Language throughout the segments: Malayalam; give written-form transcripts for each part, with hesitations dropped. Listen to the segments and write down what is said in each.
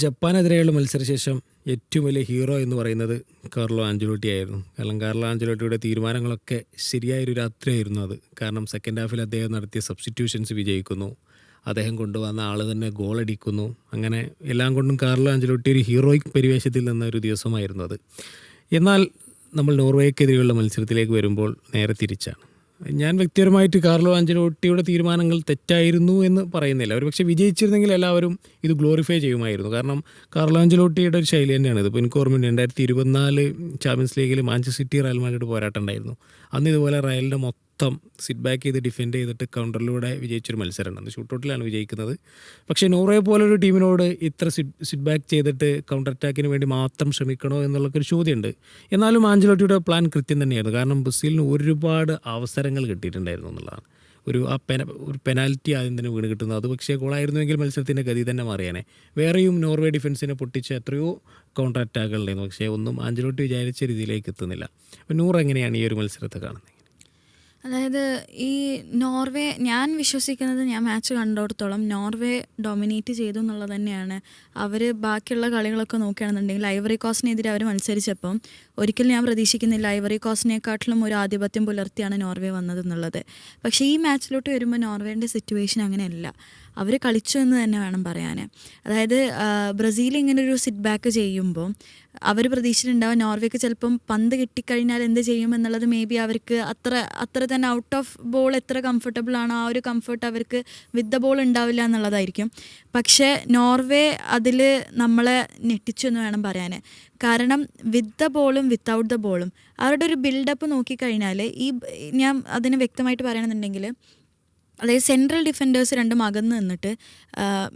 ജപ്പാനെതിരെയുള്ള മത്സരശേഷം ഏറ്റവും വലിയ ഹീറോ എന്ന് പറയുന്നത് കാർലോ ആഞ്ചലോട്ടി ആയിരുന്നു. കാരണം കാർലോ ആഞ്ചലോട്ടിയുടെ തീരുമാനങ്ങളൊക്കെ ശരിയായൊരു രാത്രിയായിരുന്നു അത്. കാരണം സെക്കൻഡ് ഹാഫിൽ അദ്ദേഹം നടത്തിയ സബ്സ്റ്റിറ്റ്യൂഷൻസ് വിജയിക്കുന്നു, അദ്ദേഹം കൊണ്ടുവന്ന ആൾ തന്നെ ഗോളടിക്കുന്നു. അങ്ങനെ എല്ലാം കൊണ്ടും കാർലോ ആഞ്ചലോട്ടി ഒരു ഹീറോയിക് പരിവേഷത്തിൽ നിന്ന ഒരു ദിവസമായിരുന്നു അത്. എന്നാൽ നമ്മൾ നോർവേക്കെതിരെയുള്ള മത്സരത്തിലേക്ക് വരുമ്പോൾ നേരെ തിരിച്ചാണ്. ഞാൻ വ്യക്തിപരമായിട്ട് കാർലോ ആഞ്ചലോട്ടിയുടെ തീരുമാനങ്ങൾ തെറ്റായിരുന്നു എന്ന് പറയുന്നില്ല. ഒരു പക്ഷേ വിജയിച്ചിരുന്നെങ്കിൽ എല്ലാവരും ഇത് ഗ്ലോറിഫൈ ചെയ്യുമായിരുന്നു. കാരണം കാർലോ ആഞ്ചലോട്ടിയുടെ ഒരു ശൈലി തന്നെയാണ് ഇത്. ഇപ്പോൾ എനിക്ക് ഓർമ്മയുണ്ട് 2024 ചാമ്പ്യൻസ് ലീഗിൽ മാഞ്ചസ്റ്റർ സിറ്റി റയൽ മാഡ്രിഡ് പോരാട്ടം ഉണ്ടായിരുന്നു. അന്ന് ഇതുപോലെ റയലിൻ്റെ മൊത്തം സിറ്റ് ബാക്ക് ചെയ്ത് ഡിഫെൻഡ് ചെയ്തിട്ട് കൗണ്ടറിലൂടെ വിജയിച്ചൊരു മത്സരമുണ്ട്. അന്ന് ഷൂട്ടൗട്ടിലാണ് വിജയിക്കുന്നത്. പക്ഷേ നോർവേ പോലൊരു ടീമിനോട് ഇത്ര സിറ്റ് ബാക്ക് ചെയ്തിട്ട് കൗണ്ടർ അറ്റാക്കിന് വേണ്ടി മാത്രം ശ്രമിക്കണോ എന്നുള്ളൊരു ചോദ്യമുണ്ട്. എന്നാലും ആഞ്ചലോട്ടിയുടെ പ്ലാൻ കൃത്യം തന്നെയായിരുന്നു. കാരണം ബ്രസീലിന് ഒരുപാട് അവസരങ്ങൾ കിട്ടിയിട്ടുണ്ടായിരുന്നു എന്നുള്ളതാണ്. ഒരു പെനാൽറ്റി ആദ്യം തന്നെ വീണ് കിട്ടുന്നത്, അത് പക്ഷേ ഗോളായിരുന്നുവെങ്കിൽ മത്സരത്തിൻ്റെ ഗതി തന്നെ മാറിയാനെ. വേറെയും നോർവേ ഡിഫൻസിനെ പൊട്ടിച്ച എത്രയോ കൗണ്ടർ അറ്റാക്കുകളുണ്ടായിരുന്നു. പക്ഷേ ഒന്നും ആഞ്ചലോട്ടി വിചാരിച്ച രീതിയിലേക്ക് എത്തുന്നില്ല. അപ്പോൾ നൂറ് എങ്ങനെയാണ് ഈ ഒരു മത്സരത്തെ കാണുന്നത്? അതായത് ഈ നോർവേ, ഞാൻ വിശ്വസിക്കുന്നത്, ഞാൻ മാച്ച് കണ്ടിടത്തോളം നോർവേ ഡൊമിനേറ്റ് ചെയ്തു എന്നുള്ളത് തന്നെയാണ്. അവർ ബാക്കിയുള്ള കളികളൊക്കെ നോക്കുകയാണെന്നുണ്ടെങ്കിൽ ഐവറി കോസ്റ്റിനെതിരെ അവർ മത്സരിച്ചപ്പം ഒരിക്കലും ഞാൻ പ്രതീക്ഷിക്കുന്നില്ല ഐവറി കോസ്റ്റിനെക്കാട്ടിലും ഒരു ആധിപത്യം പുലർത്തിയാണ് നോർവേ വന്നതെന്നുള്ളത്. പക്ഷേ ഈ മാച്ചിലോട്ട് വരുമ്പോൾ നോർവേൻ്റെ സിറ്റുവേഷൻ അങ്ങനെയല്ല. അവർ കളിച്ചു എന്ന് തന്നെ വേണം പറയാൻ. അതായത് ബ്രസീൽ ഇങ്ങനൊരു സിറ്റ് ബാക്ക് ചെയ്യുമ്പോൾ അവർ പ്രതീക്ഷിച്ചിട്ടുണ്ടാവും നോർവേക്ക് ചിലപ്പം പന്ത് കിട്ടിക്കഴിഞ്ഞാൽ എന്ത് ചെയ്യുമെന്നുള്ളത്. മേ ബി അവർക്ക് അത്ര തന്നെ ഔട്ട് ഓഫ് ബോൾ എത്ര കംഫർട്ടബിൾ ആണോ ആ ഒരു കംഫർട്ട് അവർക്ക് വിത്ത് ദ ബോൾ ഉണ്ടാവില്ല എന്നുള്ളതായിരിക്കും. പക്ഷേ നോർവേ അതിൽ നമ്മളെ ഞെട്ടിച്ചു എന്ന് വേണം പറയാൻ. കാരണം വിത്ത് ദ ബോളും വിത്തൗട്ട് ദ ബോളും അവരുടെ ഒരു ബിൽഡപ്പ് നോക്കിക്കഴിഞ്ഞാൽ ഞാൻ അതിന് വ്യക്തമായിട്ട് പറയണമെന്നുണ്ടെങ്കിൽ, അതായത് സെൻട്രൽ ഡിഫൻഡേഴ്സ് രണ്ടും അകന്ന് നിന്നിട്ട്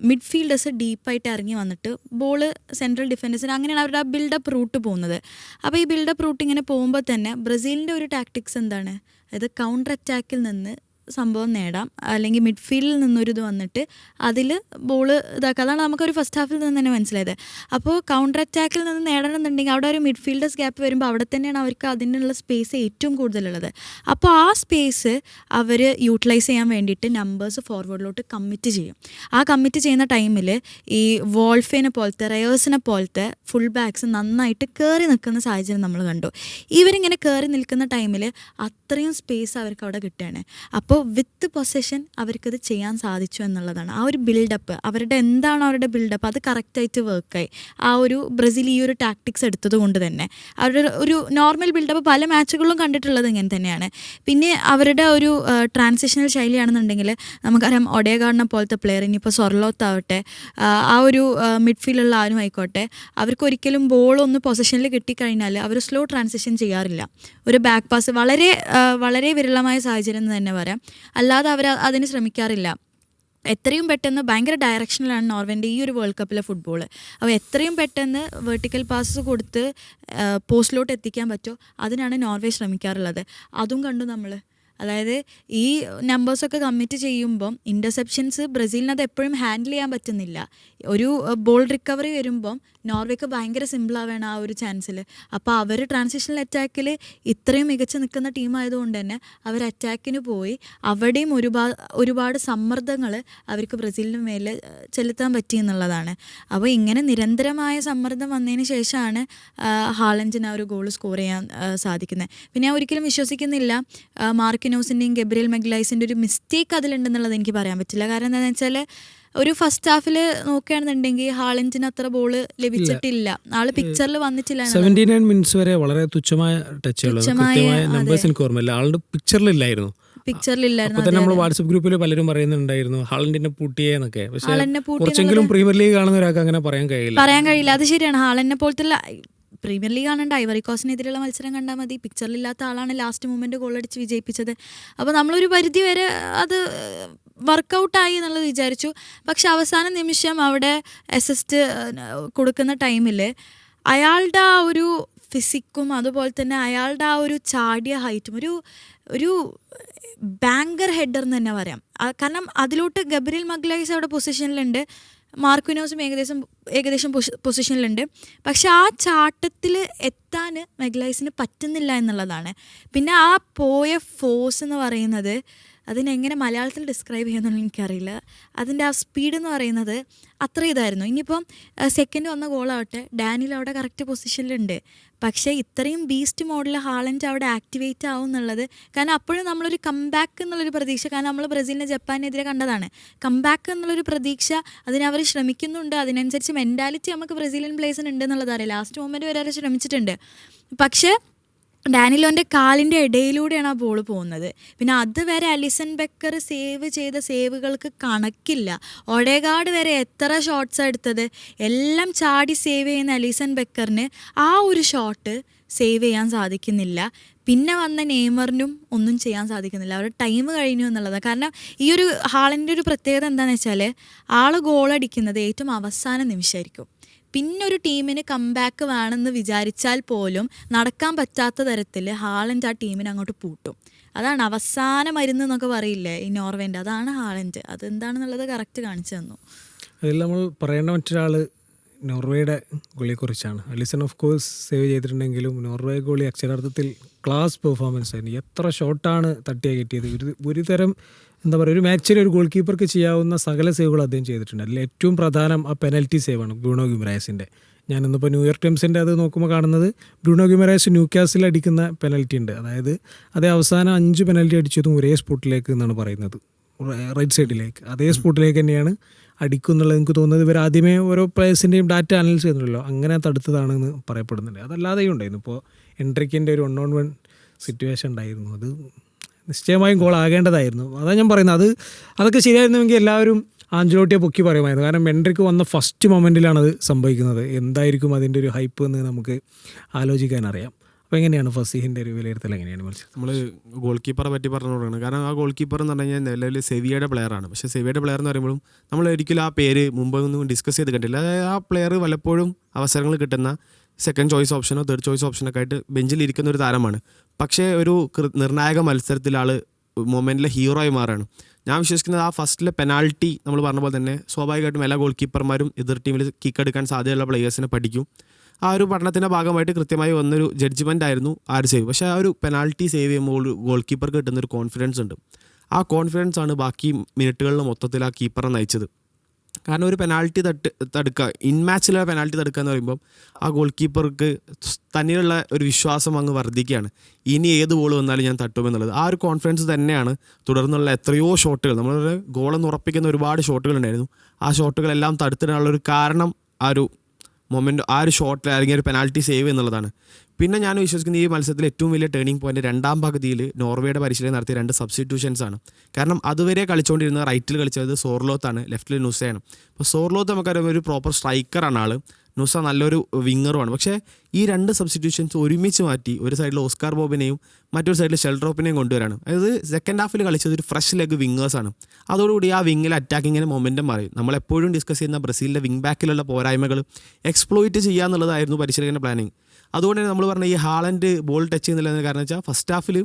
മിഡ്ഫീൽഡേഴ്സ് ഡീപ്പായിട്ട് ഇറങ്ങി വന്നിട്ട് ബോള് സെൻട്രൽ ഡിഫൻഡേഴ്സിന്, അങ്ങനെയാണ് അവരുടെ ആ ബിൽഡപ്പ് റൂട്ട് പോകുന്നത്. അപ്പോൾ ഈ ബിൽഡപ്പ് റൂട്ട് ഇങ്ങനെ പോകുമ്പോൾ തന്നെ ബ്രസീലിൻ്റെ ഒരു ടാക്ടിക്സ് എന്താണ്, അതായത് കൗണ്ടർ അറ്റാക്കിൽ നിന്ന് സംഭവം നേടാം, അല്ലെങ്കിൽ മിഡ്ഫീൽഡിൽ നിന്നൊരു ഇത് വന്നിട്ട് അതിൽ ബോൾ ഇതാക്കുക. അതാണ് നമുക്കൊരു ഫസ്റ്റ് ഹാഫിൽ നിന്ന് തന്നെ മനസ്സിലായത്. അപ്പോൾ കൗണ്ടർ അറ്റാക്കിൽ നിന്ന് നേടണമെന്നുണ്ടെങ്കിൽ അവിടെ ഒരു മിഡ്ഫീൽഡേഴ്സ് ഗ്യാപ്പ് വരുമ്പോൾ അവിടെ തന്നെയാണ് അവർക്ക് അതിനുള്ള സ്പേസ് ഏറ്റവും കൂടുതലുള്ളത്. അപ്പോൾ ആ സ്പേസ് അവർ യൂട്ടിലൈസ് ചെയ്യാൻ വേണ്ടിയിട്ട് നമ്പേഴ്സ് ഫോർവേഡിലോട്ട് കമ്മിറ്റ് ചെയ്യും. ആ കമ്മിറ്റ് ചെയ്യുന്ന ടൈമിൽ ഈ വോൾഫിനെ പോലത്തെ, റയേഴ്സിനെ പോലത്തെ ഫുൾ ബാക്സ് നന്നായിട്ട് കയറി നിൽക്കുന്ന സാഹചര്യം നമ്മൾ കണ്ടു. ഇവരിങ്ങനെ കയറി നിൽക്കുന്ന ടൈമിൽ അത്രയും സ്പേസ് അവർക്ക് അവിടെ കിട്ടുകയാണ്. അപ്പോൾ വിത്ത് പൊസഷൻ അവർക്കത് ചെയ്യാൻ സാധിച്ചു എന്നുള്ളതാണ്. ആ ഒരു ബിൽഡപ്പ്, എന്താണോ അവരുടെ ബിൽഡപ്പ്, അത് കറക്റ്റായിട്ട് വർക്കായി. ആ ഒരു ബ്രസീൽ ഈ ഒരു ടാക്ടിക്സ് എടുത്തത് കൊണ്ട് തന്നെ അവരുടെ ഒരു നോർമൽ ബിൽഡപ്പ് പല മാച്ചുകളിലും കണ്ടിട്ടുള്ളത് ഇങ്ങനെ തന്നെയാണ്. പിന്നെ അവരുടെ ഒരു ട്രാൻസിഷണൽ ശൈലിയാണെന്നുണ്ടെങ്കിൽ നമുക്കറിയാം, ഒഡേഗാർഡിനെ പോലത്തെ പ്ലെയർ, ഇനിയിപ്പോൾ സൊർലോത്താവട്ടെ, ആ ഒരു മിഡ്ഫീൽഡുള്ള ആരും ആയിക്കോട്ടെ, അവർക്ക് ഒരിക്കലും ബോളൊന്ന് പൊസിഷനിൽ കിട്ടിക്കഴിഞ്ഞാൽ അവർ സ്ലോ ട്രാൻസിഷൻ ചെയ്യാറില്ല. ഒരു ബാക്ക് പാസ് വളരെ വിരളമായ സാഹചര്യം എന്ന് തന്നെ പറയാം. അല്ലാതെ അവർ അതിന് ശ്രമിക്കാറില്ല. എത്രയും പെട്ടെന്ന് ഭയങ്കര ഡയറക്ഷനിലാണ് നോർവേൻ്റെ ഈ ഒരു വേൾഡ് കപ്പിലെ ഫുട്ബോൾ. അപ്പോൾ എത്രയും പെട്ടെന്ന് വെർട്ടിക്കൽ പാസ് കൊടുത്ത് പോസ്റ്റിലോട്ട് എത്തിക്കാൻ പറ്റുമോ അതിനാണ് നോർവേ ശ്രമിക്കാറുള്ളത്. അതും കണ്ടു നമ്മൾ. അതായത് ഈ നമ്പേഴ്സൊക്കെ കമ്മിറ്റ് ചെയ്യുമ്പം ഇൻ്റർസെപ്ഷൻസ് ബ്രസീലിന് അത് എപ്പോഴും ഹാൻഡിൽ ചെയ്യാൻ പറ്റുന്നില്ല. ഒരു ബോൾ റിക്കവറി വരുമ്പം നോർവേക്ക് ഭയങ്കര സിമ്പിളാവേണം ആ ഒരു ചാൻസിൽ. അപ്പോൾ അവർ ട്രാൻസിഷണൽ അറ്റാക്കിൽ ഇത്രയും മികച്ച് നിൽക്കുന്ന ടീമായതുകൊണ്ട് തന്നെ അവർ അറ്റാക്കിന് പോയി അവിടെയും ഒരുപാട് സമ്മർദ്ദങ്ങൾ അവർക്ക് ബ്രസീലിന് മേലെ ചെലുത്താൻ പറ്റി എന്നുള്ളതാണ്. അപ്പോൾ ഇങ്ങനെ നിരന്തരമായ സമ്മർദ്ദം വന്നതിന് ശേഷമാണ് ഹാലൻഡിന് ആ ഒരു ഗോൾ സ്കോർ ചെയ്യാൻ സാധിക്കുന്നത്. പിന്നെ ഞാൻ ഒരിക്കലും വിശ്വസിക്കുന്നില്ല മാർക്കിനോസിൻ്റെയും ഗബ്രിയൽ മെഗ്ലൈസിൻ്റെ ഒരു മിസ്റ്റേക്ക് അതിലുണ്ടെന്നുള്ളത് എനിക്ക് പറയാൻ പറ്റില്ല. കാരണം എന്താണെന്ന് വെച്ചാൽ ഒരു ഫസ്റ്റ് ഹാഫിൽ നോക്കുകയാണെന്നുണ്ടെങ്കിൽ ഹാലൻഡിന് അത്ര ബോള് ലഭിച്ചിട്ടില്ല. ആള് പിക്ചറിൽ വന്നിട്ടില്ല. 79 മിനിറ്റ്സ് വരെ വളരെ തുച്ഛമായ നമ്പേഴ്സ് എനിക്ക് ഓർമ്മയില്ല, ആളുടെ പിക്ചറിലില്ലായിരുന്നു. നമ്മൾ വാട്സ്ആപ്പ് ഗ്രൂപ്പിൽ പലരും പറയുന്നുണ്ടായിരുന്നു ഹാലൻഡിനെ പൂട്ടിയെന്നൊക്കെ. പക്ഷേ കുറച്ചെങ്കിലും പ്രീമിയർ ലീഗ് കാണുന്ന ഒരാൾക്ക് അങ്ങനെ പറയാൻ കഴിയില്ല. അത് ശരിയാണ്. ഹാലൻഡിനെ പോലത്തെ പ്രീമിയർ ലീഗ് കാണണ്ട, ഐവറി കോസ്റ്റിനെതിരെയുള്ള മത്സരം കണ്ടാൽ മതി. പിക്ചറിലില്ലാത്ത ആളാണ് ലാസ്റ്റ് മൂമെൻറ്റ് ഗോളടിച്ച് വിജയിപ്പിച്ചത്. അപ്പോൾ നമ്മളൊരു പരിധി വരെ അത് വർക്കൗട്ടായി എന്നുള്ളത് വിചാരിച്ചു. പക്ഷെ അവസാന നിമിഷം അവിടെ അസിസ്റ്റ് കൊടുക്കുന്ന ടൈമിൽ അയാളുടെ ആ ഒരു ഫിസിക്കും അതുപോലെ തന്നെ അയാളുടെ ആ ഒരു ചാടിയ ഹൈറ്റും ഒരു ബാങ്കർ ഹെഡർ എന്ന് തന്നെ പറയാം. കാരണം അതിലോട്ട് ഗബ്രിയൽ മഗ്ലൈസ് അവിടെ പൊസിഷനിലുണ്ട്, മാർക്കിനോസും ഏകദേശം പൊസിഷനിലുണ്ട്. പക്ഷെ ആ ചാട്ടത്തിൽ എത്താൻ മെഗ്ലൈസിന് പറ്റുന്നില്ല എന്നുള്ളതാണ്. പിന്നെ ആ പോയ ഫോഴ്സ് എന്ന് പറയുന്നത് അതിനെങ്ങനെ മലയാളത്തിൽ ഡിസ്ക്രൈബ് ചെയ്യുമെന്നൊന്നും എനിക്കറിയില്ല. അതിൻ്റെ ആ സ്പീഡ് എന്ന് പറയുന്നത് അത്ര ഇതായിരുന്നു. ഇനിയിപ്പം സെക്കൻഡ് വന്ന ഗോളാവട്ടെ, ഡാനിയൽ അവിടെ കറക്റ്റ് പൊസിഷനിലുണ്ട്. പക്ഷേ ഇത്രയും ബീസ്റ്റ് മോഡിൽ ഹാളൻഡ് അവിടെ ആക്ടിവേറ്റ് ആവും എന്നുള്ളത്, കാരണം അപ്പോഴും നമ്മളൊരു കംബാക്ക് എന്നുള്ളൊരു പ്രതീക്ഷ, കാരണം നമ്മൾ ബ്രസീലിനെ ജപ്പാനെതിരെ കണ്ടതാണ്. കംബാക്ക് എന്നുള്ളൊരു പ്രതീക്ഷ അതിനവർ ശ്രമിക്കുന്നുണ്ട്. അതിനനുസരിച്ച് മെൻറ്റാലിറ്റി നമുക്ക് ബ്രസീലിയൻ പ്ലേയേഴ്സിന് ഉണ്ട് എന്നുള്ളത് അറിയാം. ലാസ്റ്റ് മൊമെൻറ്റ് വരെ അവർ ശ്രമിച്ചിട്ടുണ്ട്. പക്ഷേ ഡാനിലോൻ്റെ കാലിൻ്റെ ഇടയിലൂടെയാണ് ആ ബോൾ പോകുന്നത്. പിന്നെ അതുവരെ അലിസൺ ബെക്കർ സേവ് ചെയ്ത സേവുകൾക്ക് കണക്കില്ല. ഒഡേഗാർഡ് വരെ എത്ര ഷോട്ട്സാണ് എടുത്തത്. എല്ലാം ചാടി സേവ് ചെയ്യുന്ന അലിസൺ ബെക്കറിന് ആ ഒരു ഷോട്ട് സേവ് ചെയ്യാൻ സാധിക്കുന്നില്ല. പിന്നെ വന്ന നെയ്മറിനും ഒന്നും ചെയ്യാൻ സാധിക്കുന്നില്ല. അവരുടെ ടൈം കഴിഞ്ഞു എന്നുള്ളതാണ്. കാരണം ഈ ഒരു ഹാളൻ്റെ ഒരു പ്രത്യേകത എന്താണെന്ന് വെച്ചാൽ, ആൾ ഗോളടിക്കുന്നത് ഏറ്റവും അവസാന നിമിഷമായിരിക്കും. പിന്നെ ഒരു ടീമിന് കംബാക്ക് വേണമെന്ന് വിചാരിച്ചാൽ പോലും നടക്കാൻ പറ്റാത്ത തരത്തിൽ ഹാളൻഡ് ആ ടീമിനെ അങ്ങോട്ട് പൂട്ടും. അതാണ് അവസാന മരുന്ന് എന്നൊക്കെ പറയില്ലേ ഈ നോർവേൻ്റെ, അതാണ് ഹാളൻഡ്. അതെന്താണെന്നുള്ളത് കറക്റ്റ് കാണിച്ചു തന്നു. അതിൽ നമ്മൾ പറയേണ്ട മറ്റൊരാൾ നോർവേയുടെ ഗോളിയെക്കുറിച്ചാണ്. അലിസൺ ഓഫ് കോഴ്സ് സേവ് ചെയ്തിട്ടുണ്ടെങ്കിലും നോർവേ ഗോളി അക്ഷരാർത്ഥത്തിൽ ക്ലാസ് പെർഫോമൻസ് ആയിരുന്നു. എത്ര ഷോട്ടാണ് തട്ടിയാ കിട്ടിയത്. ഒരു തരം എന്താ പറയുക, ഒരു മാച്ചിൽ ഒരു ഗോൾ കീപ്പർക്ക് ചെയ്യാവുന്ന സകല സേവുകൾ അദ്ദേഹം ചെയ്തിട്ടുണ്ട്. അതിൽ ഏറ്റവും പ്രധാനം ആ പെനൽറ്റി സേവാണ് ബ്രൂണോ ഗിമറായസിൻ്റെ. ഞാനിന്നിപ്പോൾ ന്യൂയോർക്ക് ടൈംസിൻ്റെ അത് നോക്കുമ്പോൾ കാണുന്നത് ബ്രൂണോ ഗിമറായസ് ന്യൂകാസിൽ അടിക്കുന്ന പെനൽറ്റി ഉണ്ട്. അതായത് അതേ അവസാനം 5 പെനൽറ്റി അടിച്ചതും ഒരേ സ്പോട്ടിലേക്ക് എന്നാണ് പറയുന്നത്, റൈറ്റ് സൈഡിലേക്ക്. അതേ സ്പോട്ടിലേക്ക് തന്നെയാണ് അടിക്കുന്നുള്ളത്. എനിക്ക് തോന്നുന്നത് ഇവർ ആദ്യമേ ഓരോ പ്ലേയേഴ്സിൻ്റെയും ഡാറ്റ അനലൈസ് ചെയ്യുന്നുണ്ടല്ലോ, അങ്ങനെ തടുത്തതാണെന്ന് പറയപ്പെടുന്നുണ്ട്. അതല്ലാതെയും ഉണ്ടായിരുന്നു. ഇപ്പോൾ എൻട്രിക്കിൻ്റെ ഒരു 1-on-1 സിറ്റുവേഷൻ ഉണ്ടായിരുന്നു. അത് നിശ്ചയമായും ഗോൾ ആകേണ്ടതായിരുന്നു. അതാണ് ഞാൻ പറയുന്നത്. അതൊക്കെ ശരിയായിരുന്നുവെങ്കിൽ എല്ലാവരും ആഞ്ചലോട്ടിയെ പൊക്കി പറയുമായിരുന്നു. കാരണം എൻട്രിക്ക് വന്ന ഫസ്റ്റ് മൊമെൻറ്റിലാണ് അത് സംഭവിക്കുന്നത്. എന്തായിരിക്കും അതിൻ്റെ ഒരു ഹൈപ്പ് എന്ന് നമുക്ക് ആലോചിക്കാനറിയാം. അപ്പോൾ എങ്ങനെയാണ് ഫസീഹിൻ്റെ ഒരു വിലയിരുത്തൽ, എങ്ങനെയാണ് മത്സരം? നമ്മൾ ഗോൾ കീപ്പറെ പറ്റി പറഞ്ഞുകൊണ്ടാണ്. കാരണം ആ ഗോൾ കീപ്പർ എന്ന് പറഞ്ഞു കഴിഞ്ഞാൽ നിലവിൽ സെവിയയുടെ പ്ലെയറാണ്. പക്ഷേ സെവിയയുടെ പ്ലെയർ എന്ന് പറയുമ്പോഴും നമ്മൾ ഒരിക്കലും ആ പേര് മുമ്പൊന്നും ഡിസ്കസ് ചെയ്ത് കണ്ടില്ല. അതായത് ആ പ്ലെയർ പലപ്പോഴും അവസരങ്ങൾ കിട്ടുന്ന സെക്കൻഡ് ചോയ്സ് ഓപ്ഷനോ തേർഡ് ചോയ്സ് ഓപ്ഷനൊക്കെ ആയിട്ട് ബെഞ്ചിലിരിക്കുന്ന ഒരു താരമാണ്. പക്ഷേ ഒരു നിർണായക മത്സരത്തിൽ ആൾ മൊമെൻറ്റിലെ ഹീറോ ആയി മാറുകയാണ്. ഞാൻ വിശ്വസിക്കുന്നത് ആ ഫസ്റ്റിലെ പെനാൾട്ടി നമ്മൾ പറഞ്ഞ പോലെ തന്നെ സ്വാഭാവികമായിട്ടും എല്ലാ ഗോൾ കീപ്പർമാരും എതിർ ടീമിൽ കിക്ക് എടുക്കാൻ സാധ്യതയുള്ള പ്ലെയേഴ്സിനെ പഠിക്കും. ആ ഒരു പഠനത്തിൻ്റെ ഭാഗമായിട്ട് കൃത്യമായി വന്നൊരു ജഡ്ജ്മെൻ്റ് ആയിരുന്നു ആ ഒരു സേവ്. പക്ഷേ ആ ഒരു പെനാൾട്ടി സേവ് ചെയ്യുമ്പോൾ ഗോൾ കീപ്പർക്ക് കിട്ടുന്നൊരു കോൺഫിഡൻസ് ഉണ്ട്. ആ കോൺഫിഡൻസ് ആണ് ബാക്കി മിനിറ്റുകളിൽ മൊത്തത്തിൽ ആ കീപ്പറെ നയിച്ചത്. കാരണം ഒരു പെനാൾട്ടി തടുക്കുക, ഇൻ മാച്ചിലെ പെനാൾട്ടി തടുക്കുക എന്ന് പറയുമ്പോൾ ആ ഗോൾ കീപ്പർക്ക് തന്നിലുള്ള ഒരു വിശ്വാസം അങ്ങ് വർദ്ധിക്കുകയാണ്. ഇനി ഏത് ബോൾ വന്നാലും ഞാൻ തട്ടുമെന്നുള്ളത്. ആ ഒരു കോൺഫിഡൻസ് തന്നെയാണ് തുടർന്നുള്ള എത്രയോ ഷോട്ടുകൾ, നമ്മളൊരു ഗോളെന്ന് ഉറപ്പിക്കുന്ന ഒരുപാട് ഷോട്ടുകൾ ഉണ്ടായിരുന്നു. ആ ഷോട്ടുകളെല്ലാം തടുത്തിടാനുള്ളൊരു കാരണം ആ ഒരു മൊമെൻറ്റ്, ആ ഒരു ഷോട്ടിൽ അല്ലെങ്കിൽ ഒരു പെനാൾട്ടി സേവ് എന്നുള്ളതാണ്. പിന്നെ ഞാൻ വിശ്വസിക്കുന്ന ഈ മത്സരത്തിൽ ഏറ്റവും വലിയ ടേണിംഗ് പോയിന്റ് രണ്ടാം പകുതിയിൽ നോർവേയുടെ പരിശീലനം നടത്തിയ 2 സബ്സ്റ്റിറ്റ്യൂഷൻസ് ആണ്. കാരണം അതുവരെ കളിച്ചുകൊണ്ടിരുന്ന റൈറ്റിൽ കളിച്ചത് സോർലോത്താണ്, ലെഫ്റ്റിൽ നുസയാണ്. അപ്പോൾ സോർലോത്ത് നമുക്കറിയാം ഒരു പ്രോപ്പർ സ്ട്രൈക്കറാണ് ആൾ, നുസ നല്ലൊരു വിങ്ങറുമാണ്. പക്ഷേ ഈ 2 സബ്സ്റ്റിറ്റ്യൂഷൻസ് ഒരുമിച്ച് മാറ്റി ഒരു സൈഡിൽ ഓസ്കാർ ബോബിനെയും മറ്റൊരു സൈഡിൽ ഷെൽഡ്രോപ്പിനെയും കൊണ്ടുവരാണ്. അതായത് സെക്കൻഡ് ഹാഫിൽ കളിച്ചത് ഒരു ഫ്രഷ് ലെഗ് വിങ്ങേഴ്സാണ്. അതോടുകൂടി ആ വിങ്ങിൽ അറ്റാക്കിങ്ങിന് മൊമെൻറ്റം മാറി. നമ്മളെപ്പോഴും ഡിസ്കസ് ചെയ്യുന്ന ബ്രസീലിൻ്റെ വിങ് ബാക്കിലുള്ള പോരായ്മകൾ എക്സ്പ്ലോയിറ്റ് ചെയ്യുക എന്നുള്ളതായിരുന്നു പരിശീലകൻ്റെ പ്ലാനിങ്. അതുകൊണ്ട് തന്നെ നമ്മൾ പറഞ്ഞ ഈ ഹാളൻഡ് ബോൾ ടച്ച് ചെയ്യുന്നില്ല കാരണം വെച്ചാൽ ഫസ്റ്റ് ഹാഫിൽ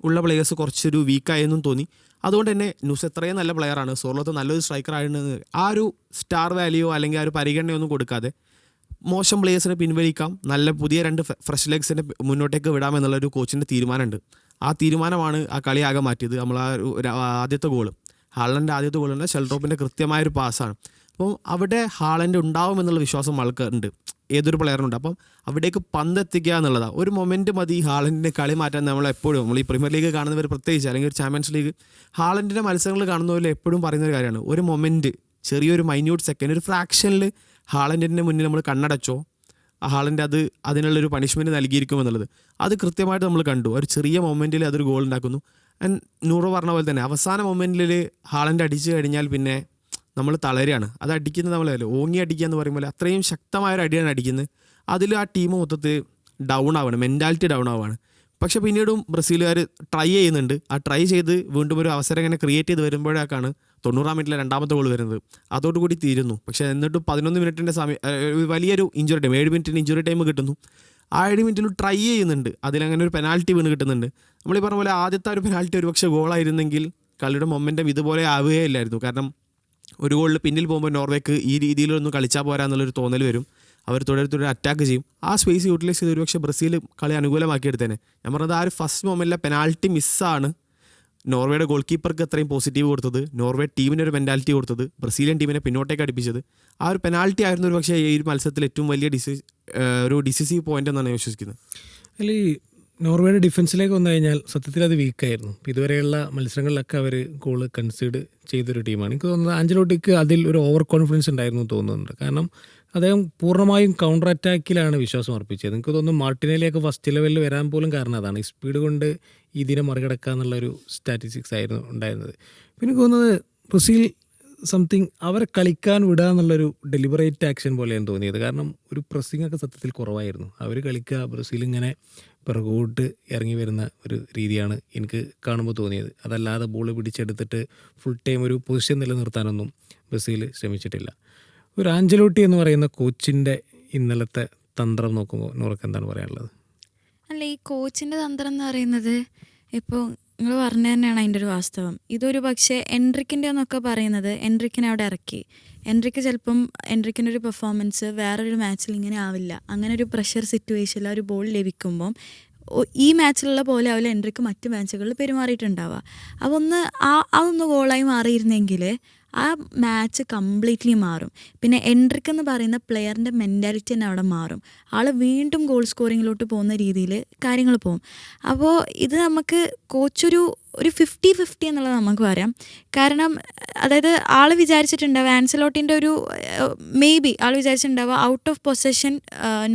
ഉള്ള പ്ലെയേഴ്സ് കുറച്ചൊരു വീക്കായെന്നും തോന്നി. അതുകൊണ്ട് തന്നെ ന്യൂസ് എത്രയും നല്ല പ്ലെയറാണ്, സോർലോത്ത് നല്ലൊരു സ്ട്രൈക്കർ ആയിരുന്നു, ആ ഒരു സ്റ്റാർ വാല്യൂ അല്ലെങ്കിൽ ആ ഒരു പരിഗണനയൊന്നും കൊടുക്കാതെ മോശം പ്ലേയേഴ്സിനെ പിൻവലിക്കാം, നല്ല പുതിയ 2 ഫ്രഷ് ലെഗ്സിനെ മുന്നോട്ടേക്ക് വിടാമെന്നുള്ളൊരു കോച്ചിൻ്റെ തീരുമാനമുണ്ട്. ആ തീരുമാനമാണ് ആ കളിയാകെ മാറ്റിയത്. നമ്മൾ ആ ഒരു ആദ്യത്തെ ഗോൾ, ഹാളൻ്റെ ആദ്യത്തെ ഗോളുണ്ട്, ഷെൽഡ്രോപ്പിൻ്റെ കൃത്യമായൊരു പാസ്സാണ്. അപ്പം അവിടെ ഹാളൻഡ് ഉണ്ടാവുമെന്നുള്ള വിശ്വാസം ആൾക്കുണ്ട്, ഏതൊരു പ്ലെയറിനുണ്ട്. അപ്പം അവിടേക്ക് പന്തെത്തിക്കുക എന്നുള്ളതാണ്. ഒരു മൊമെൻറ്റ് മതി ഹാളൻഡിൻ്റെ കളി മാറ്റാൻ. നമ്മളെപ്പോഴും നമ്മൾ ഈ പ്രീമിയർ ലീഗ് കാണുന്നവർ പ്രത്യേകിച്ച്, അല്ലെങ്കിൽ ഒരു ചാമ്പ്യൻസ് ലീഗ് ഹാളൻഡിൻ്റെ മത്സരങ്ങൾ കാണുന്നവർ എപ്പോഴും പറയുന്നൊരു കാര്യമാണ്, ഒരു മൊമെൻറ്റ്, ചെറിയൊരു മൈന്യൂട്ട് സെക്കൻഡ്, ഒരു ഫ്രാക്ഷനിൽ ഹാളൻഡിൻ്റെ മുന്നിൽ നമ്മൾ കണ്ണടച്ചോ ഹാളൻഡ് അതിനുള്ളൊരു പണിഷ്മെൻറ്റ് നൽകിയിരിക്കുമെന്നുള്ളത് അത് കൃത്യമായിട്ട് നമ്മൾ കണ്ടു. ഒരു ചെറിയ മൊമെൻറ്റിൽ അതൊരു ഗോൾ ഉണ്ടാക്കുന്നു. ആൻഡ് നൂറ് പറഞ്ഞ പോലെ തന്നെ അവസാന മൊമെൻറ്റിൽ ഹാളൻഡ് അടിച്ചു കഴിഞ്ഞാൽ പിന്നെ നമ്മൾ തളരുകയാണ്. അത് അടിക്കുന്നത് നമ്മളല്ലേ ഓങ്ങി അടിക്കുക എന്ന് പറയുമ്പോൾ അത്രയും ശക്തമായൊരു അടിയാണ് അടിക്കുന്നത്. അതിൽ ആ ടീം മൊത്തത്തിൽ ഡൗൺ ആവുകയാണ്, മെൻറ്റാലിറ്റി ഡൗൺ ആവുകയാണ്. പക്ഷേ പിന്നീടും ബ്രസീലുകാർ ട്രൈ ചെയ്യുന്നുണ്ട്. ആ ട്രൈ ചെയ്ത് വീണ്ടും ഒരു അവസരം ഇങ്ങനെ ക്രിയേറ്റ് ചെയ്ത് വരുമ്പോഴേക്കാണ് 90-ാം മിനിറ്റിലെ രണ്ടാമത്തെ ഗോൾ വരുന്നത്. അതോടുകൂടി തീരുന്നു. പക്ഷേ എന്നിട്ടും 11 മിനിറ്റിൻ്റെ സമയം, വലിയൊരു ഇഞ്ചുറി ടൈം, 7 മിനിറ്റിന് ഇഞ്ചുറി ടൈം കിട്ടുന്നു. ആ 7 മിനിറ്റിൽ ട്രൈ ചെയ്യുന്നുണ്ട്, അതിലങ്ങനെ ഒരു പെനാൽറ്റി വീണ് കിട്ടുന്നുണ്ട്. നമ്മളീ പറഞ്ഞ പോലെ ആദ്യത്തെ ഒരു പെനാൽറ്റി ഒരുപക്ഷെ ഗോളായിരുന്നെങ്കിൽ കളിയുടെ മൊമെൻറ്റം ഇതുപോലെ ആവുകയില്ലായിരുന്നു. കാരണം ഒരു ഗോളിൽ പിന്നിൽ പോകുമ്പോൾ നോർവേക്ക് ഈ രീതിയിലൊന്നും കളിച്ചാൽ പോരാ എന്നുള്ളൊരു തോന്നൽ വരും. അവർ തുടരെ അറ്റാക്ക് ചെയ്യും. ആ സ്പേസ് യൂട്ടിലൈസ് ചെയ്ത് ഒരുപക്ഷെ ബ്രസീൽ കളി അനുകൂലമാക്കിയെടുത്തേനെ. ഞാൻ പറഞ്ഞത് ആ ഒരു ഫസ്റ്റ് മൊമെൻറ്റിലെ പെനാൽറ്റി മിസ്സാണ് നോർവേയുടെ ഗോൾ കീപ്പർക്ക് അത്രയും പോസിറ്റീവ് കൊടുത്തത്, നോർവേ ടീമിന് ഒരു മെൻറ്റാലിറ്റി കൊടുത്തത്, ബ്രസീലിയൻ ടീമിനെ പിന്നോട്ടേക്ക് അടുപ്പിച്ചത്, ആ ഒരു പെനാൽറ്റി ആയിരുന്നു ഒരു പക്ഷേ ഈ ഒരു മത്സരത്തിൽ ഏറ്റവും വലിയ ഒരു ഡിസിസീവ് പോയിന്റ് എന്നാണ് ഞാൻ വിശ്വസിക്കുന്നത്. അതിൽ ഈ നോർവേയുടെ ഡിഫൻസിലേക്ക് വന്നു കഴിഞ്ഞാൽ സത്യത്തിൽ അത് വീക്കായിരുന്നു. ഇതുവരെയുള്ള മത്സരങ്ങളിലൊക്കെ അവർ ഗോള് കൺസീഡ് ചെയ്തൊരു ടീമാണ്. എനിക്ക് തോന്നുന്നത് ആഞ്ചലോട്ടിക്ക് അതിൽ ഒരു ഓവർ കോൺഫിഡൻസ് ഉണ്ടായിരുന്നു തോന്നുന്നുണ്ട്. കാരണം അദ്ദേഹം പൂർണ്ണമായും കൗണ്ടർ അറ്റാക്കിലാണ് വിശ്വാസം അർപ്പിച്ചത്. എനിക്ക് തോന്നുന്നു മാർട്ടിനേലിയൊക്കെ ഫസ്റ്റ് ലെവലിൽ വരാൻ പോലും കാരണം അതാണ്. ഈ സ്പീഡ് കൊണ്ട് ഇതിനെ മറികടക്കുക എന്നുള്ളൊരു സ്റ്റാറ്റിസ്റ്റിക്സ് ആയിരുന്നു ഉണ്ടായിരുന്നത്. പിന്നെ എനിക്ക് തോന്നുന്നത് ബ്രസീൽ സംതിങ് അവരെ കളിക്കാൻ വിടുക എന്നുള്ളൊരു ഡെലിബറേറ്റ് ആക്ഷൻ പോലെയാണ് തോന്നിയത്. കാരണം ഒരു പ്രസ്സിംഗ് ഒക്കെ സത്യത്തിൽ കുറവായിരുന്നു. അവർ കളിക്കുക, ബ്രസീൽ ഇങ്ങനെ പിറകോട്ട് ഇറങ്ങി വരുന്ന ഒരു രീതിയാണ് എനിക്ക് കാണുമ്പോൾ തോന്നിയത്. അതല്ലാതെ ബോൾ പിടിച്ചെടുത്തിട്ട് ഫുൾ ടൈം ഒരു പൊസിഷൻ നിലനിർത്താനൊന്നും ബ്രസീൽ ശ്രമിച്ചിട്ടില്ല. ഒരു ആഞ്ചലോട്ടി എന്ന് പറയുന്ന കോച്ചിൻ്റെ ഇന്നലത്തെ തന്ത്രം നോക്കുമ്പോൾ നോർക്ക് എന്താണ് പറയാനുള്ളത്? അല്ല, ഈ കോച്ചിൻ്റെ തന്ത്രം എന്ന് പറയുന്നത് ഇപ്പോൾ നിങ്ങൾ പറഞ്ഞു തന്നെയാണ് അതിൻ്റെ ഒരു വാസ്തവം. ഇതൊരു പക്ഷേ എൻട്രിക്കിൻ്റെ എന്നൊക്കെ പറയുന്നത് എൻട്രിക്കിനെ അവിടെ ഇറക്കി. എൻട്രിക്ക് ചിലപ്പം എൻട്രിക്കിൻ്റെ ഒരു പെർഫോമൻസ് വേറൊരു മാച്ചിൽ ഇങ്ങനെ ആവില്ല. അങ്ങനെ ഒരു പ്രഷർ സിറ്റുവേഷനിൽ ഒരു ബോൾ ലഭിക്കുമ്പം ഈ മാച്ചിലുള്ള പോലെ ആവില്ല എൻട്രിക്ക് മറ്റ് മാച്ചുകളിൽ പെരുമാറിയിട്ടുണ്ടാവുക. അപ്പോൾ അതൊന്ന് ഗോളായി മാറിയിരുന്നെങ്കിൽ ആ മാച്ച് കംപ്ലീറ്റ്ലി മാറും. പിന്നെ എൻട്രിക്ക് എന്ന് പറയുന്ന പ്ലെയറിൻ്റെ മെൻറ്റാലിറ്റി തന്നെ അവിടെ മാറും. ആൾ വീണ്ടും ഗോൾ സ്കോറിങ്ങിലോട്ട് പോകുന്ന രീതിയിൽ കാര്യങ്ങൾ പോകും. അപ്പോൾ ഇത് നമുക്ക് കോച്ചൊരു 50-50 എന്നുള്ളത് നമുക്ക് പറയാം. കാരണം അതായത് ആൾ വിചാരിച്ചിട്ടുണ്ടാവുക ആൻസലോട്ടിൻ്റെ ഒരു ആൾ വിചാരിച്ചിട്ടുണ്ടാവുക ഔട്ട് ഓഫ് പൊസഷൻ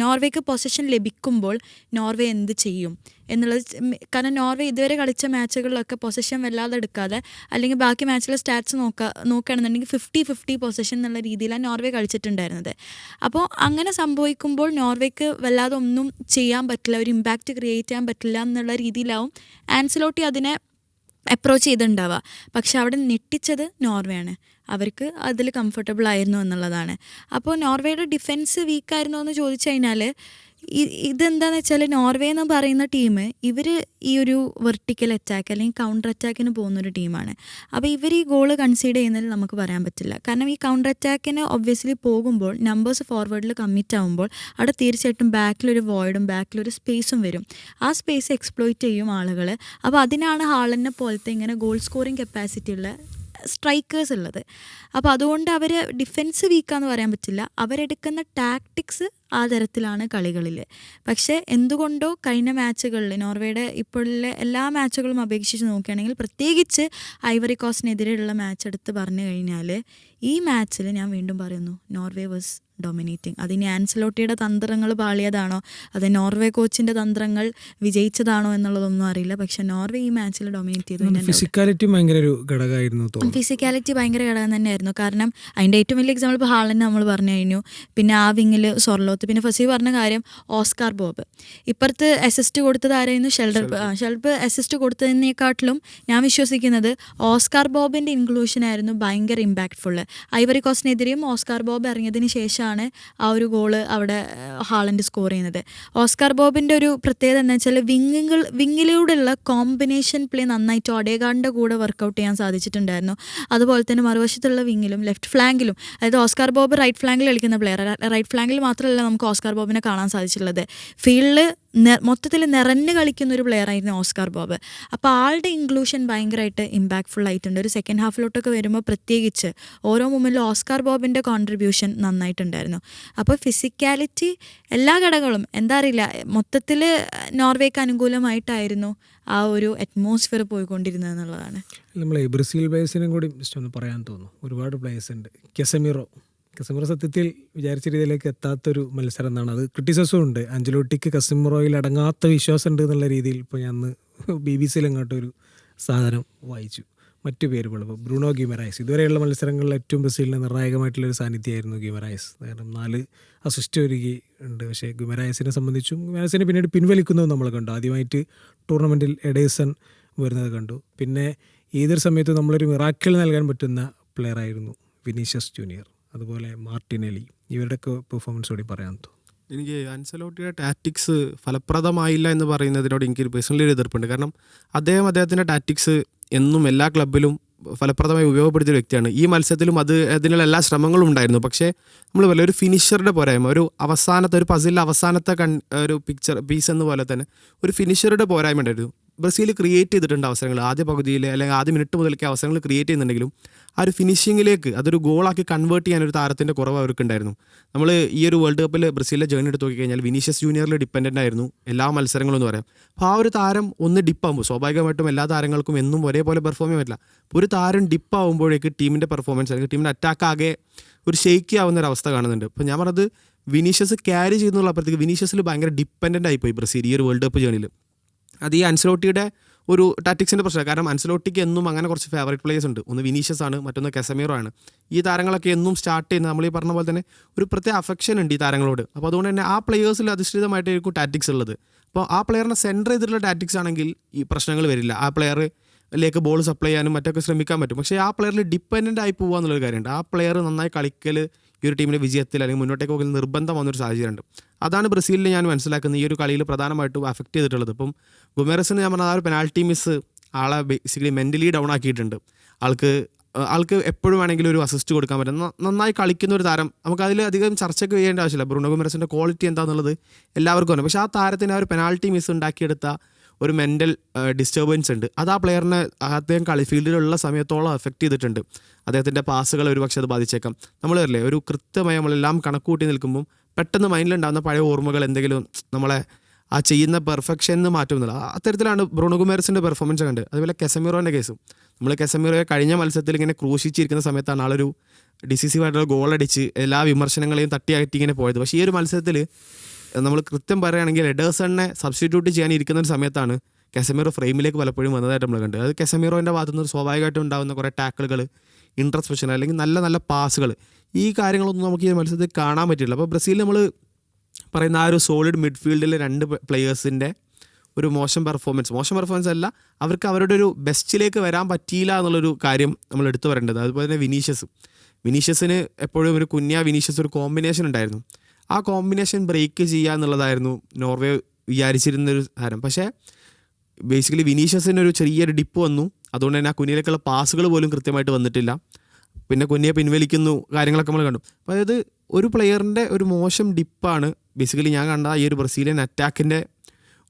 നോർവേക്ക് പൊസഷൻ ലഭിക്കുമ്പോൾ നോർവേ എന്ത് ചെയ്യും എന്നുള്ളത്. കാരണം നോർവേ ഇതുവരെ കളിച്ച മാച്ചുകളിലൊക്കെ പൊസഷൻ വല്ലാതെ എടുക്കാതെ അല്ലെങ്കിൽ ബാക്കി മാച്ചിലെ സ്റ്റാറ്റ്സ് നോക്കുകയാണെന്നുണ്ടെങ്കിൽ 50-50 പൊസഷൻ എന്നുള്ള രീതിയിലാണ് നോർവേ കളിച്ചിട്ടുണ്ടായിരുന്നത്. അപ്പോൾ അങ്ങനെ സംഭവിക്കുമ്പോൾ നോർവേക്ക് വല്ലാതെ ഒന്നും ചെയ്യാൻ പറ്റില്ല, ഒരു ഇമ്പാക്റ്റ് ക്രിയേറ്റ് ചെയ്യാൻ പറ്റില്ല എന്നുള്ള രീതിയിലാവും ആൻസലോട്ടി അതിനെ അപ്രോച്ച് ചെയ്തിട്ടുണ്ടാവുക. പക്ഷെ അവിടെ ഞെട്ടിച്ചത് നോർവേയാണ്. അവർക്ക് അതിൽ കംഫർട്ടബിൾ ആയിരുന്നു എന്നുള്ളതാണ്. അപ്പോൾ നോർവേയുടെ ഡിഫെൻസ് വീക്കായിരുന്നോ എന്ന് ചോദിച്ചു കഴിഞ്ഞാൽ ഇതെന്താണെന്ന് വെച്ചാൽ നോർവേ എന്ന് പറയുന്ന ടീം ഇവർ ഈ ഒരു വെർട്ടിക്കൽ അറ്റാക്ക് അല്ലെങ്കിൽ കൗണ്ടർ അറ്റാക്കിന് പോകുന്നൊരു ടീമാണ്. അപ്പോൾ ഇവർ ഈ ഗോള് കൺസീഡ് ചെയ്യുന്നതിൽ നമുക്ക് പറയാൻ പറ്റില്ല. കാരണം ഈ കൗണ്ടർ അറ്റാക്കിന് ഒബ്വിയസ്ലി പോകുമ്പോൾ നമ്പേഴ്സ് ഫോർവേഡിൽ കമ്മിറ്റ് ആകുമ്പോൾ അവിടെ തീർച്ചയായിട്ടും ബാക്കിലൊരു വോയിഡും ബാക്കിലൊരു സ്പേസും വരും. ആ സ്പേസ് എക്സ്പ്ലോയിറ്റ് ചെയ്യും ആളുകൾ. അപ്പോൾ അതിനാണ് ഹാളനെ പോലത്തെ ഇങ്ങനെ ഗോൾ സ്കോറിങ് കപ്പാസിറ്റി ഉള്ള സ്ട്രൈക്കേഴ്സ് ഉള്ളത്. അപ്പോൾ അതുകൊണ്ട് അവർ ഡിഫെൻസ് വീക്കാന്ന് പറയാൻ പറ്റില്ല. അവരെടുക്കുന്ന ടാക്ടിക്സ് ആ തരത്തിലാണ് കളികളിൽ. പക്ഷേ എന്തുകൊണ്ടോ കഴിഞ്ഞ മാച്ചുകളിൽ നോർവേയുടെ ഇപ്പോഴുള്ള എല്ലാ മാച്ചുകളും അപേക്ഷിച്ച് നോക്കുകയാണെങ്കിൽ പ്രത്യേകിച്ച് ഐവറി കോസ്റ്റിനെതിരെയുള്ള മാച്ച് എടുത്ത് പറഞ്ഞു കഴിഞ്ഞാൽ ഈ മാച്ചിൽ ഞാൻ വീണ്ടും പറയുന്നു നോർവേ വാസ് ഡൊമിനേറ്റിംഗ്. അതിന് ആൻസലോട്ടിയുടെ തന്ത്രങ്ങൾ പാളിയതാണോ അത് നോർവേ കോച്ചിൻ്റെ തന്ത്രങ്ങൾ വിജയിച്ചതാണോ എന്നുള്ളതൊന്നും അറിയില്ല. പക്ഷെ നോർവേ ഈ മാച്ചിൽ ഡൊമിനേറ്റ് ചെയ്തു. ഫിസിക്കാലിറ്റി ഭയങ്കര ഒരു ഘടകമായിരുന്നു. ഫിസിക്കാലിറ്റി ഭയങ്കര ഘടകം തന്നെയായിരുന്നു. കാരണം അതിൻ്റെ ഏറ്റവും വലിയ എക്സാമ്പിൾ ഇപ്പോൾ ഹാളന്നെ നമ്മൾ പറഞ്ഞു കഴിഞ്ഞു. പിന്നെ ആ വിങ്ങിൽ സൊർലോത്ത്, പിന്നെ ഫസി പറഞ്ഞ കാര്യം ഓസ്കാർ ബോബ്. ഇപ്പുറത്ത് അസിസ്റ്റ് കൊടുത്തത് ആരായിരുന്നു? ഷെൽബ് അസിസ്റ്റ് കൊടുത്തതിനേക്കാട്ടിലും ഞാൻ വിശ്വസിക്കുന്നത് ഓസ്കാർ ബോബിൻ്റെ ഇൻക്ലൂഷൻ ആയിരുന്നു ഭയങ്കര ഇമ്പാക്റ്റ്ഫുള്ള്. ഐവറി കോസ്റ്റിനെതിരെയും ഓസ്കാർ ബോബ് ഇറങ്ങിയതിന് ശേഷമാണ് ആ ഒരു ഗോള് അവിടെ ഹാളൻഡ് സ്കോർ ചെയ്യുന്നത്. ഓസ്കാർ ബോബിൻ്റെ ഒരു പ്രത്യേകത എന്താ വെച്ചാൽ വിങ്ങിലൂടെയുള്ള കോമ്പിനേഷൻ പ്ലേ നന്നായിട്ട് ഒഡേഗാർഡിൻ്റെ കൂടെ വർക്കൗട്ട് ചെയ്യാൻ സാധിച്ചിട്ടുണ്ടായിരുന്നു. അതുപോലെ തന്നെ മറുവശത്തുള്ള വിങ്ങിലും ലെഫ്റ്റ് ഫ്ലാങ്കിലും, അതായത് ഓസ്കാർ ബോബ് റൈറ്റ് ഫ്ലാങ്കിൽ കളിക്കുന്ന പ്ലെയർ, റൈറ്റ് ഫ്ലാങ്കിൽ മാത്രമല്ല നമുക്ക് ഓസ്കാർ ബോബിനെ കാണാൻ സാധിച്ചിട്ടുള്ളത്. ഫീൽഡിൽ മൊത്തത്തിൽ നിറഞ്ഞു കളിക്കുന്ന ഒരു പ്ലെയർ ആയിരുന്നു ഓസ്കാർ ബോബ്. അപ്പോൾ ആളുടെ ഇൻക്ലൂഷൻ ഭയങ്കരമായിട്ട് ഇമ്പാക്ട്ഫുൾ ആയിട്ടുണ്ട്. ഒരു സെക്കൻഡ് ഹാഫിലോട്ടൊക്കെ വരുമ്പോൾ പ്രത്യേകിച്ച് ഓരോ മൊമെൻറ്റിലും ഓസ്കാർ ബോബിൻ്റെ കോൺട്രിബ്യൂഷൻ നന്നായിട്ടുണ്ടായിരുന്നു. അപ്പോൾ ഫിസിക്കാലിറ്റി എല്ലാ ഘടകങ്ങളും എന്താ അറിയില്ല, മൊത്തത്തിൽ നോർവേക്ക് അനുകൂലമായിട്ടായിരുന്നു ആ ഒരു അറ്റ്മോസ്ഫിയർ പോയിക്കൊണ്ടിരുന്നത് എന്നുള്ളതാണ്. നമ്മൾ ബ്രസീൽ പ്ലേയേഴ്സിനും കൂടി ജസ്റ്റ് ഒന്ന് പറയാൻ തോന്നുന്നു. ഒരുപാട് പ്ലേയേഴ്സ് ഉണ്ട്. കെസമിറോ സത്യത്തിൽ വിചാരിച്ച രീതിയിലേക്ക് എത്താത്തൊരു മത്സരം എന്നാണ്. അത് ക്രിറ്റിസിസവും ഉണ്ട്. അഞ്ചലോട്ടിക്ക് കസിമിറോയിൽ അടങ്ങാത്ത വിശ്വാസം ഉണ്ട് എന്നുള്ള രീതിയിൽ ഇപ്പോൾ ഞാൻ അന്ന് BBC അങ്ങോട്ടൊരു സാധനം വായിച്ചു. മറ്റു പേരുകൾ ഇപ്പോൾ ബ്രൂണോ ഗിമറായസ് ഇതുവരെയുള്ള മത്സരങ്ങളിൽ ഏറ്റവും ബ്രസീലിന് നിർണായകമായിട്ടുള്ളൊരു സാന്നിധ്യമായിരുന്നു ഗിമറായസ്. കാരണം 4 അസിസ്റ്റ് ഒരുക്കി ഉണ്ട്. പക്ഷേ ഗിമറായസിനെ സംബന്ധിച്ചും ഗിമറായസിനെ പിന്നീട് പിൻവലിക്കുന്നതും നമ്മൾ കണ്ടു. ആദ്യമായിട്ട് ടൂർണമെൻറ്റിൽ എഡേഴ്സൺ വരുന്നത് കണ്ടു. പിന്നെ ഏതൊരു സമയത്തും നമ്മളൊരു മിറാക്കിൾ നൽകാൻ പറ്റുന്ന പ്ലെയറായിരുന്നു വിനീഷ്യസ് ജൂനിയർ, അതുപോലെ മാർട്ടിനെലി. ഇവരുടെയൊക്കെ പെർഫോമൻസ് കൂടി പറയാൻ തോന്നുന്നു. എനിക്ക് ആൻസലോട്ടിയുടെ ടാക്ടിക്സ് ഫലപ്രദമായില്ല എന്ന് പറയുന്നതിനോട് എനിക്ക് പേഴ്സണലി ഒരു എതിർപ്പുണ്ട്. കാരണം അദ്ദേഹത്തിൻ്റെ ടാക്ടിക്സ് എന്നും എല്ലാ ക്ലബിലും ഫലപ്രദമായി ഉപയോഗപ്പെടുത്തിയ വ്യക്തിയാണ്. ഈ മത്സരത്തിലും അതിനുള്ള എല്ലാ ശ്രമങ്ങളും ഉണ്ടായിരുന്നു. പക്ഷേ നമ്മൾ പോലെ ഒരു ഫിനിഷറുടെ പോരായ്മ, ഒരു അവസാനത്തെ ഒരു പസിലിലെ അവസാനത്തെ ഒരു പീസ് എന്ന പോലെ തന്നെ ഒരു ഫിനിഷറുടെ പോരായ്മ ഉണ്ടായിരുന്നു. ബ്രസീൽ ക്രിയേറ്റ് ചെയ്തിട്ടുണ്ട് അവസരങ്ങൾ ആദ്യ പകുതിയിൽ അല്ലെങ്കിൽ ആദ്യ മിനിറ്റ് മുതലൊക്കെ അവസരങ്ങൾ ക്രിയേറ്റ് ചെയ്യുന്നുണ്ടെങ്കിലും ആ ഒരു ഫിനിഷിങ്ങിലേക്ക് അതൊരു ഗോളാക്കി കൺവേർട്ട് ചെയ്യാൻ ഒരു താരത്തിൻ്റെ കുറവ് അവർക്കുണ്ടായിരുന്നു. നമ്മൾ ഈ ഒരു വേൾഡ് കപ്പിൽ ബ്രസീലിലെ ജേണി എടുത്ത് നോക്കിക്കഴിഞ്ഞാൽ വിനീഷ്യസ് ജൂനിയറിൽ ഡിപ്പെൻഡൻ്റ് ആയിരുന്നു എല്ലാ മത്സരങ്ങളും എന്ന് പറയാം. അപ്പോൾ ആ ഒരു താരം ഒന്ന് ഡിപ്പാകുമ്പോൾ സ്വാഭാവികമായിട്ടും എല്ലാ താരങ്ങൾക്കും എന്നും ഒരേപോലെ പെർഫോം ചെയ്യാൻ പറ്റില്ല. അപ്പോൾ ഒരു താരം ഡിപ്പാകുമ്പോഴേക്ക് ടീമിൻ്റെ പെർഫോമൻസ് അല്ലെങ്കിൽ ടീമിൻ്റെ അറ്റാക്ക് ആകെ ഒരു ഷെയ്ക്കി ആവുന്ന ഒരു അവസ്ഥ കാണുന്നുണ്ട്. അപ്പോൾ ഞാൻ പറഞ്ഞത് വിനീഷ്യസ് ക്യാരി ചെയ്യുന്നുള്ള അപ്പുറത്തേക്ക് വിനീഷ്യസിൽ ഭയങ്കര ഡിപ്പെൻഡൻ്റ് ആയിപ്പോയി ബ്രസീൽ ഈ ഒരു വേൾഡ് കപ്പ് ജേണിയിൽ. അത് ഈ അൻസലോട്ടിയുടെ ഒരു ടാറ്റിക്സിൻ്റെ പ്രശ്നമാണ്. കാരണം അൻസലോട്ടിക്ക് എന്നും അങ്ങനെ കുറച്ച് ഫേവറേറ്റ് പ്ലേയേഴ്സ് ഉണ്ട്. ഒന്ന് വിനീഷ്യസ് ആണ്, മറ്റൊന്ന് കസമീറോ ആണ്. ഈ താരങ്ങളൊക്കെ എന്നും സ്റ്റാർട്ട് ചെയ്യുന്ന നമ്മൾ ഈ പറഞ്ഞ പോലെ തന്നെ ഒരു പ്രത്യേക അഫെക്ഷൻ ഉണ്ട് ഈ താരങ്ങളോട്. അപ്പോൾ അതുകൊണ്ട് തന്നെ ആ പ്ലേയേഴ്സിൽ അധിഷ്ഠിതമായിട്ടായിരിക്കും ടാറ്റിക്സ് ഉള്ളത്. അപ്പോൾ ആ പ്ലെയറിനെ സെൻറ്റർ ചെയ്തിട്ടുള്ള ടാറ്റിക്സ് ആണെങ്കിൽ ഈ പ്രശ്നങ്ങൾ വരില്ല. ആ പ്ലെയറിലേക്ക് ബോൾ സപ്ലൈ ചെയ്യാനും മറ്റൊക്കെ ശ്രമിക്കാൻ പറ്റും. പക്ഷേ ആ പ്ലെയറിൽ ഡിപ്പെൻഡൻ്റ് ആയി പോകുക എന്നുള്ളൊരു കാര്യമുണ്ട്. ആ പ്ലെയർ നന്നായി കളിക്കൽ ഈ ഒരു ടീമിൻ്റെ വിജയത്തിൽ അല്ലെങ്കിൽ മുന്നോട്ടേക്ക് പോകുന്ന നിർബന്ധം വന്നൊരു സാഹചര്യമുണ്ട്. അതാണ് ബ്രസീലിൽ ഞാൻ മനസ്സിലാക്കുന്നത് ഈ ഒരു കളിയിൽ പ്രധാനമായിട്ടും അഫക്റ്റ് ചെയ്തിട്ടുള്ളത്. ഇപ്പം ഗുമേറസിന് ഞാൻ പറഞ്ഞ ആ ഒരു പെനാൽറ്റി മിസ് ആളെ ബേസിക്കലി മെൻ്റലി ഡൗൺ ആക്കിയിട്ടുണ്ട്. ആൾക്ക് എപ്പോഴും വേണമെങ്കിലും ഒരു അസിസ്റ്റ് കൊടുക്കാൻ പറ്റും. നന്നായി കളിക്കുന്ന ഒരു താരം. നമുക്ക് അതിൽ അധികം ചർച്ചയ്ക്ക് ചെയ്യേണ്ട ആവശ്യമില്ല. ബ്രൂണോ ഗുമേറസിൻ്റെ ക്വാളിറ്റി എന്താണെന്നുള്ളത് എല്ലാവർക്കും അറിയാം. പക്ഷേ ആ താരത്തിന് ആ ഒരു പെനാൽറ്റി മിസ് ഉണ്ടാക്കിയെടുത്ത ഒരു മെൻ്റൽ ഡിസ്റ്റർബൻസ് ഉണ്ട്. അത് ആ പ്ലെയറിനെ അദ്ദേഹം ഫീൽഡിലുള്ള സമയത്തോളം എഫക്റ്റ് ചെയ്തിട്ടുണ്ട്. അദ്ദേഹത്തിൻ്റെ പാസുകൾ ഒരുപക്ഷെ അത് ബാധിച്ചേക്കാം. നമ്മളല്ലേ ഒരു കൃത്യമായി നമ്മളെല്ലാം കണക്കൂട്ടി നിൽക്കുമ്പം പെട്ടെന്ന് മൈൻഡിലുണ്ടാകുന്ന പഴയ ഓർമ്മകൾ എന്തെങ്കിലും നമ്മളെ ആ ചെയ്യുന്ന പെർഫെക്ഷന് മാറ്റുന്നില്ല. അത്തരത്തിലാണ് ബ്രൂണോ ഗുമേറസിൻ്റെ പെർഫോമൻസ് കണ്ട്. അതുപോലെ കെസമീറോൻ്റെ കേസും നമ്മൾ കെസമീറോയെ കഴിഞ്ഞ മത്സരത്തിൽ ഇങ്ങനെ ക്രൂശിച്ചിരിക്കുന്ന സമയത്താണ് ആളൊരു ഡിസിസീവായിട്ടുള്ള ഗോളടിച്ച് എല്ലാ വിമർശനങ്ങളെയും തട്ടിയാറ്റി ഇങ്ങനെ പോയത്. പക്ഷേ ഈ ഒരു മത്സരത്തിൽ നമ്മൾ കൃത്യം പറയുകയാണെങ്കിൽ എഡേഴ്സണിനെ സബ്സ്റ്റിറ്റ്യൂട്ട് ചെയ്യാനിരിക്കുന്ന ഒരു സമയത്താണ് കെസമീറോ ഫ്രെയിമിലേക്ക് പലപ്പോഴും വന്നതായിട്ട് നമ്മൾ കണ്ടത്. അത് കെസമീറോൻ്റെ ഭാഗത്തുനിന്ന് സ്വാഭാവികമായിട്ടും ഉണ്ടാകുന്ന കുറേ ടാക്കിളുകൾ, ഇൻട്രസ്പെക്ഷൻ അല്ലെങ്കിൽ നല്ല നല്ല പാസുകൾ, ഈ കാര്യങ്ങളൊന്നും നമുക്ക് ഈ മത്സരത്തിൽ കാണാൻ പറ്റില്ല. അപ്പോൾ ബ്രസീൽ നമ്മൾ പറയുന്ന ആ ഒരു സോളിഡ് മിഡ്ഫീൽഡിലെ രണ്ട് പ്ലെയേഴ്സിൻ്റെ ഒരു മോശം പെർഫോമൻസ് അല്ല, അവർക്ക് അവരുടെ ഒരു ബെസ്റ്റിലേക്ക് വരാൻ പറ്റിയില്ല എന്നുള്ളൊരു കാര്യം നമ്മൾ എടുത്തു പറയേണ്ടത്. അതുപോലെ തന്നെ വിനീഷ്യസിന് എപ്പോഴും ഒരു വിനീഷ്യസ് ഒരു കോമ്പിനേഷൻ ഉണ്ടായിരുന്നു. ആ കോമ്പിനേഷൻ ബ്രേക്ക് ചെയ്യുക എന്നുള്ളതായിരുന്നു നോർവേ വിചാരിച്ചിരുന്നൊരു താരം. പക്ഷേ ബേസിക്കലി വിനീഷ്യസിന് ഒരു ചെറിയൊരു ഡിപ്പ് വന്നു. അതുകൊണ്ട് തന്നെ ആ കുഞ്ഞിലേക്കുള്ള പാസുകൾ പോലും കൃത്യമായിട്ട് വന്നിട്ടില്ല. പിന്നെ കുഞ്ഞിയെ പിൻവലിക്കുന്നു, കാര്യങ്ങളൊക്കെ നമ്മൾ കണ്ടു. അപ്പോൾ അതായത് ഒരു പ്ലെയറിൻ്റെ ഒരു മോശം ഡിപ്പാണ് ബേസിക്കലി ഞാൻ കണ്ട ഈ ഒരു ബ്രസീലിയൻ അറ്റാക്കിൻ്റെ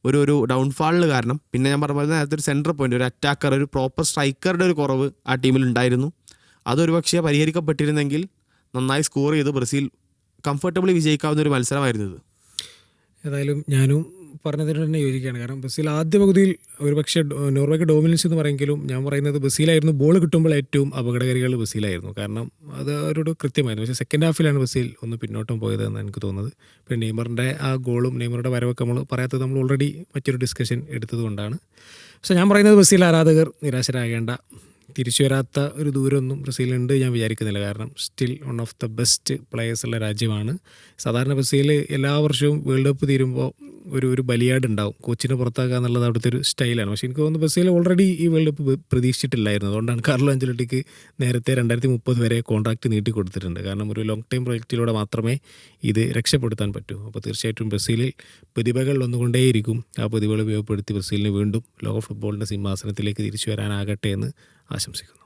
ഒരു ഡൗൺഫാളിന് കാരണം. പിന്നെ ഞാൻ പറഞ്ഞ പോലെ നേരത്തെ ഒരു സെൻറ്റർ പോയിൻ്റ്, ഒരു അറ്റാക്കർ, ഒരു പ്രോപ്പർ സ്ട്രൈക്കറുടെ ഒരു കുറവ് ആ ടീമിൽ ഉണ്ടായിരുന്നു. അതൊരു പക്ഷേ പരിഹരിക്കപ്പെട്ടിരുന്നെങ്കിൽ നന്നായി സ്കോർ ചെയ്ത് ബ്രസീൽ കംഫർട്ടബിളി വിജയിക്കാവുന്ന ഒരു മത്സരമായിരുന്നു ഇത്. ഏതായാലും ഞാനും പറഞ്ഞതിന് തന്നെ യോജിക്കുകയാണ്. കാരണം ബ്രസീൽ ആദ്യ പകുതിയിൽ ഒരുപക്ഷെ നോർവേക്ക് ഡോമിനൻസ് എന്ന് പറയുമെങ്കിലും ഞാൻ പറയുന്നത് ബ്രസീലായിരുന്നു ബോൾ കിട്ടുമ്പോൾ ഏറ്റവും അപകടകാരികൾ ബ്രസീലായിരുന്നു. കാരണം അത് അവരോട് കൃത്യമായിരുന്നു. പക്ഷേ സെക്കൻഡ് ഹാഫിലാണ് ബ്രസീൽ ഒന്ന് പിന്നോട്ടും പോയതെന്ന് എനിക്ക് തോന്നുന്നത്. പിന്നെ നെയ്മറിൻ്റെ ആ ഗോളും നെയ്മറുടെ വരവൊക്കെ നമ്മൾ പറയാത്തത് നമ്മൾ ഓൾറെഡി മറ്റൊരു ഡിസ്കഷൻ എടുത്തതുകൊണ്ടാണ്. പക്ഷേ ഞാൻ പറയുന്നത് ബ്രസീൽ ആരാധകർ നിരാശരാകേണ്ട. തിരിച്ചു വരാത്ത ഒരു ദൂരമൊന്നും ബ്രസീലുണ്ട് ഞാൻ വിചാരിക്കുന്നില്ല. കാരണം still one of the best പ്ലെയേഴ്സുള്ള രാജ്യമാണ്. സാധാരണ ബ്രസീൽ എല്ലാ വർഷവും വേൾഡ് കപ്പ് തീരുമ്പോൾ ഒരു ബലിയാട് ഉണ്ടാവും, കോച്ചിനെ പുറത്താക്കുക എന്നുള്ളത് അവിടുത്തെ ഒരു സ്റ്റൈലാണ്. പക്ഷേ എനിക്ക് തോന്നുന്നു ബ്രസീൽ ഓൾറെഡി ഈ വേൾഡ് കപ്പ് പ്രതീക്ഷിച്ചിട്ടില്ലായിരുന്നു. അതുകൊണ്ടാണ് കാർലോ ആഞ്ചലോട്ടിക്ക് നേരത്തെ 2030 വരെ കോൺട്രാക്റ്റ് നീട്ടി കൊടുത്തിട്ടുണ്ട്. കാരണം ഒരു ലോങ് ടൈം പ്രൊജക്റ്റിലൂടെ മാത്രമേ ഇത് രക്ഷപ്പെടുത്താൻ പറ്റൂ. അപ്പോൾ തീർച്ചയായിട്ടും ബ്രസീലിൽ പ്രതിഭകൾ വന്നുകൊണ്ടേയിരിക്കും. ആ പ്രതിഭകൾ ഉപയോഗപ്പെടുത്തി ബ്രസീലിന് വീണ്ടും ലോക ഫുട്ബോളിൻ്റെ സിംഹാസനത്തിലേക്ക് തിരിച്ചു വരാനാകട്ടെ എന്ന് ആശംസിക്കുന്നു.